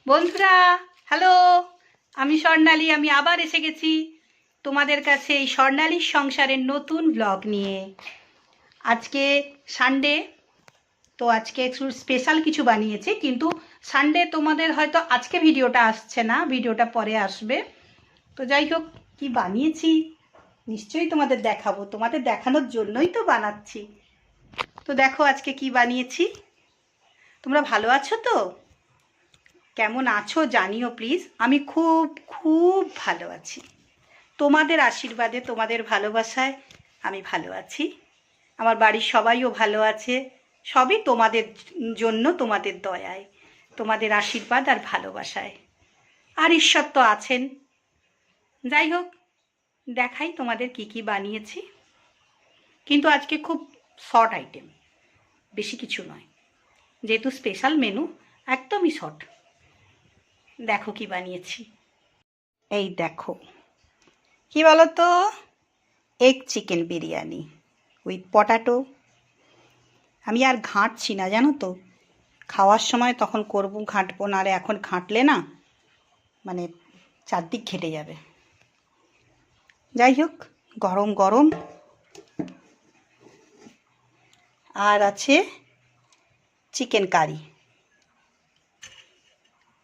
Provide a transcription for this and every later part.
বন্ধুরা, হ্যালো। আমি স্বর্ণালী। আমি আবার এসে গেছি তোমাদের কাছে এই স্বর্ণালীর সংসারের নতুন ব্লগ নিয়ে। আজকে সানডে, তো আজকে একটু স্পেশাল কিছু বানিয়েছি, কিন্তু সানডে তোমাদের হয়তো আজকে ভিডিওটা আসছে না, ভিডিওটা পরে আসবে। তো যাই হোক, কি বানিয়েছি নিশ্চয়ই তোমাদের দেখাবো, তোমাদের দেখানোর জন্যই তো বানাচ্ছি। তো দেখো আজকে কি বানিয়েছি। তোমরা ভালো আছো তো? কেমন আছো জানিও প্লিজ। আমি খুব খুব ভালো আছি, তোমাদের আশীর্বাদে, তোমাদের ভালোবাসায় আমি ভালো আছি। আমার বাড়ির সবাইও ভালো আছে। সবই তোমাদের জন্য, তোমাদের দয়ায়, তোমাদের আশীর্বাদ আর ভালোবাসায়। আর ঈশ্বর তো আছেন। যাই হোক, দেখাই তোমাদের কি কি বানিয়েছি, কিন্তু আজকে খুব শর্ট আইটেম, বেশি কিছু নয়, যেহেতু স্পেশাল মেনু, একদমই শর্ট। দেখো কি বানিয়েছি। এই দেখো, কি বলো তো, egg chicken biryani with potato. আমি আর ঘাঁটছি না জানো তো, খাওয়ার সময় তখন করবো, ঘাঁটবো না, আর এখন ঘাঁটলে না মানে চারদিক ঘেটে যাবে। যাই হোক, গরম গরম। আর আছে চিকেন কারি।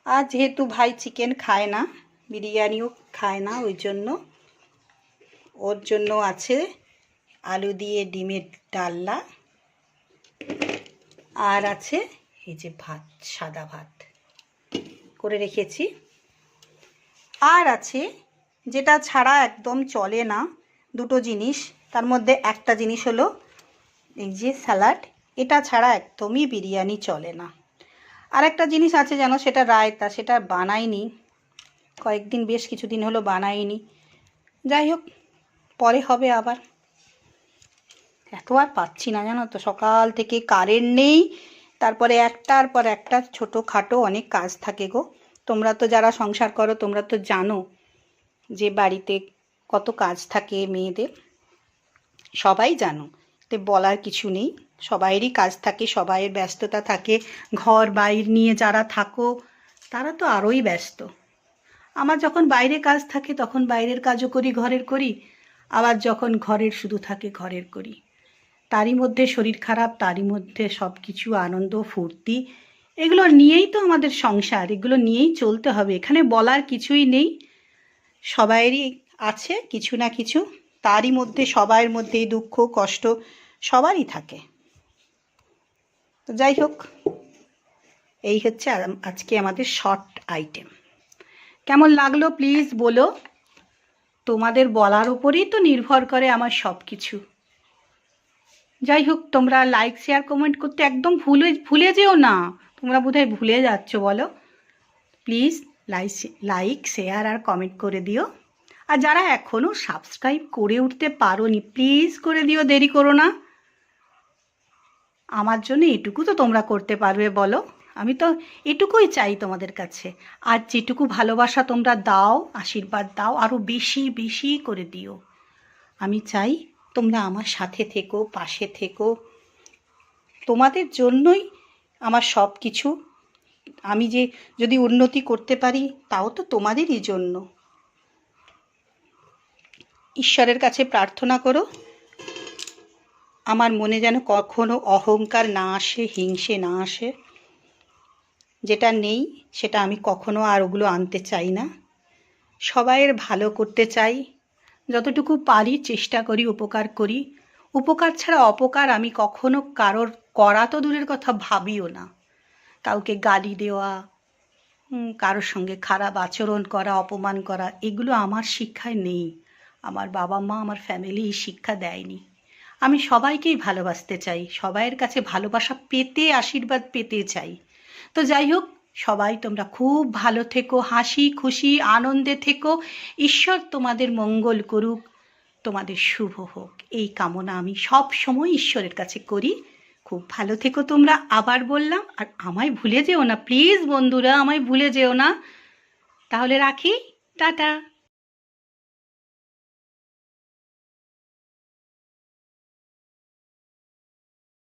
আর যেহেতু ভাই চিকেন খায় না, বিরিয়ানিও খায় না, ওই জন্য ওর জন্য আছে আলু দিয়ে ডিমের ডালনা। আর আছে এই যে ভাত, সাদা ভাত করে রেখেছি। আর আছে যেটা ছাড়া একদম চলে না, দুটো জিনিস, তার মধ্যে একটা জিনিস হলো এই যে স্যালাড। এটা ছাড়া একদমই বিরিয়ানি চলে না। আর একটা জিনিস আছে যেন, সেটা রায়তা, সেটা বানাইনি কয়েকদিন, বেশ কিছুদিন হলো বানাইনি। যাই হোক, পরে হবে আবার। এত আর পাচ্ছি না জানো তো, সকাল থেকে কারেন্ট নেই, তারপরে একটার পর একটা ছোটোখাটো অনেক কাজ থাকে গো। তোমরা তো যারা সংসার করো তোমরা তো জানো যে বাড়িতে কত কাজ থাকে মেয়েদের, সবাই জানো। তো বলার কিছু নেই, সবাইয়েরই কাজ থাকে, সবাইয়ের ব্যস্ততা থাকে। ঘর বাইর নিয়ে যারা থাকো তারা তো আরোই ব্যস্ত। আমার যখন বাইরে কাজ থাকে তখন বাইরের কাজও করি, ঘরের করি। আবার যখন ঘরের শুধু থাকে ঘরের করি। তারই মধ্যে শরীর খারাপ, তারই মধ্যে সব কিছু আনন্দ ফুর্তি, এগুলো নিয়েই তো আমাদের সংসার, এগুলো নিয়েই চলতে হবে। এখানে বলার কিছুই নেই, সবাইয়েরই আছে কিছু না কিছু, তারই মধ্যে সবাইয়ের মধ্যেই দুঃখ কষ্ট সবারই থাকে। তো যাই হোক, এই হচ্ছে আজকে আমাদের শর্ট আইটেম। কেমন লাগলো প্লিজ বলো। তোমাদের বলার উপরেই তো নির্ভর করে আমার সব কিছু। যাই হোক, তোমরা লাইক শেয়ার কমেন্ট করতে একদম ভুলে যেও না। তোমরা বোধহয় ভুলে যাচ্ছ, বলো প্লিজ। লাইক শেয়ার আর কমেন্ট করে দিও। আর যারা এখনও সাবস্ক্রাইব করে উঠতে পারোনি, প্লিজ করে দিও, দেরি করো না। আমার জন্য এটুকু তো তোমরা করতে পারবে বলো। আমি তো এটুকুই চাই তোমাদের কাছে। আর যেটুকু ভালোবাসা তোমরা দাও, আশীর্বাদ দাও, আরও বেশি বেশি করে দিও। আমি চাই তোমরা আমার সাথে থেকো, পাশে থেকো। তোমাদের জন্যই আমার সব কিছু। আমি যে যদি উন্নতি করতে পারি তাও তো তোমাদেরই জন্য। ঈশ্বরের কাছে প্রার্থনা করো আমার মনে যেন কখনো অহংকার না আসে, হিংসে না আসে। যেটা নেই সেটা আমি কখনো আর ওগুলো আনতে চাই না। সবাইয়ের ভালো করতে চাই, যতটুকু পারি চেষ্টা করি, উপকার করি। উপকার ছাড়া অপকার আমি কখনো কারোর করা তো দূরের কথা, ভাবিও না। কাউকে গালি দেওয়া, কারোর সঙ্গে খারাপ আচরণ করা, অপমান করা, এগুলো আমার শিক্ষায় নেই। আমার বাবা মা, আমার ফ্যামিলি এই শিক্ষা দেয়নি। আমি সবাইকেই ভালোবাসতে চাই, সবাইয়ের কাছে ভালোবাসা পেতে, আশীর্বাদ পেতে চাই। তো যাই হোক, সবাই তোমরা খুব ভালো থেকো, হাসি খুশি আনন্দে থেকো। ঈশ্বর তোমাদের মঙ্গল করুক, তোমাদের শুভ হোক, এই কামনা আমি সব সময় ঈশ্বরের কাছে করি। খুব ভালো থেকো তোমরা, আবার বললাম। আর আমায় ভুলে যেও না প্লিজ বন্ধুরা, আমায় ভুলে যেও না। তাহলে রাখি, টাটা।